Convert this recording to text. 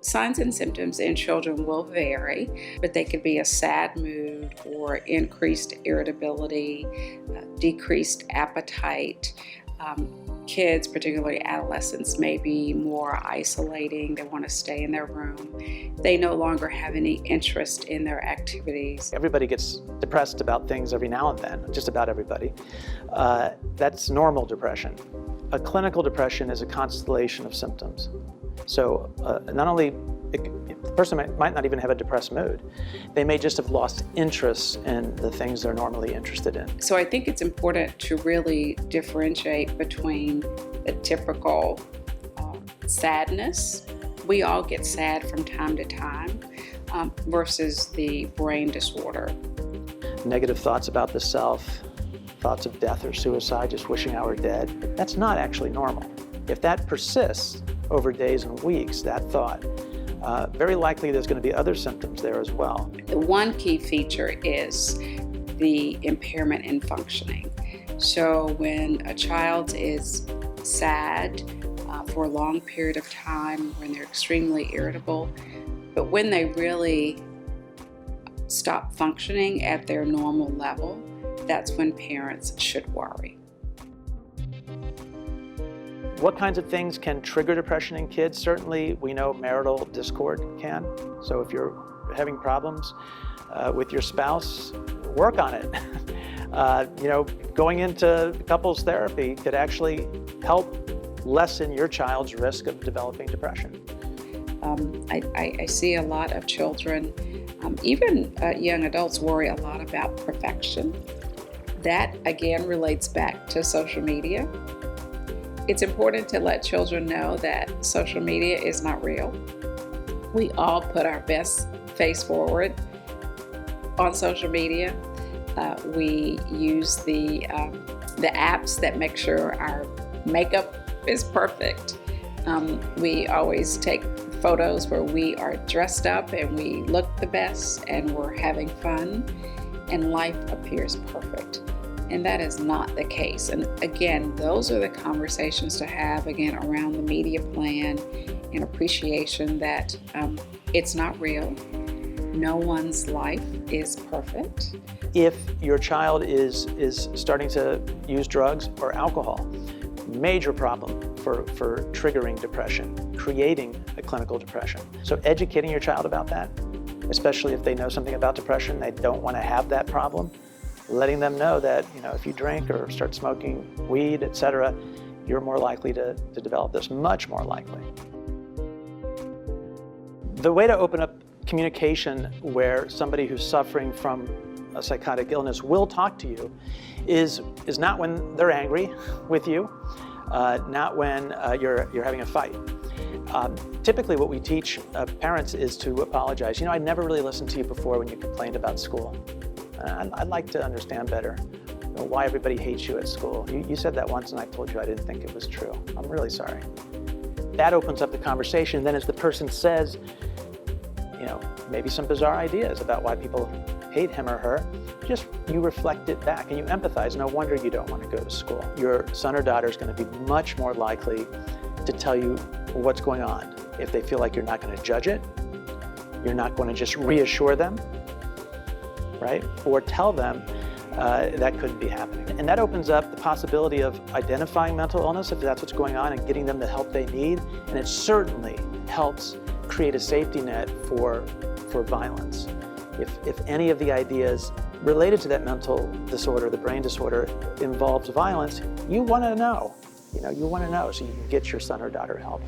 Signs and symptoms in children will vary, but they could be a sad mood or increased irritability, decreased appetite. Kids, particularly adolescents, may be more isolating. They want to stay in their room. They no longer have any interest in their activities. Everybody gets depressed about things every now and then, just about everybody. That's normal depression. A clinical depression is a constellation of symptoms. So not only the person might not even have a depressed mood, they may just have lost interest in the things they're normally interested in. So I think it's important to really differentiate between the typical sadness. We all get sad from time to time versus the brain disorder. Negative thoughts about the self, thoughts of death or suicide, just wishing I were dead. That's not actually normal. If that persists over days and weeks, that thought, very likely there's going to be other symptoms there as well. The one key feature is the impairment in functioning. So when a child is sad for a long period of time, when they're extremely irritable, but when they really stop functioning at their normal level, that's when parents should worry. What kinds of things can trigger depression in kids? Certainly, we know marital discord can. So if you're having problems with your spouse, work on it. Going into couples therapy could actually help lessen your child's risk of developing depression. I see a lot of children, even young adults, worry a lot about perfection. That, again, relates back to social media. It's important to let children know that social media is not real. We all put our best face forward on social media. We use the apps that make sure our makeup is perfect. We always take photos where we are dressed up and we look the best and we're having fun and life appears perfect. And that is not the case. And again, those are the conversations to have, again, around the media plan and appreciation that it's not real. No one's life is perfect. If your child is starting to use drugs or alcohol, major problem for triggering depression, creating a clinical depression. So educating your child about that, especially if they know something about depression, they don't want to have that problem. Letting them know that, if you drink or start smoking weed, etc., you're more likely to develop this, much more likely. The way to open up communication where somebody who's suffering from a psychotic illness will talk to you is not when they're angry with you, not when you're having a fight. Typically what we teach parents is to apologize. I never really listened to you before when you complained about school. I'd like to understand better why everybody hates you at school. You said that once and I told you I didn't think it was true. I'm really sorry. That opens up the conversation. Then as the person says, maybe some bizarre ideas about why people hate him or her, you reflect it back and you empathize. No wonder you don't want to go to school. Your son or daughter is going to be much more likely to tell you what's going on if they feel like you're not going to judge it, you're not going to just reassure them, right? Or tell them that couldn't be happening. And that opens up the possibility of identifying mental illness if that's what's going on and getting them the help they need. And it certainly helps create a safety net for violence. If any of the ideas related to that mental disorder, the brain disorder, involves violence, you want to know. You want to know so you can get your son or daughter help.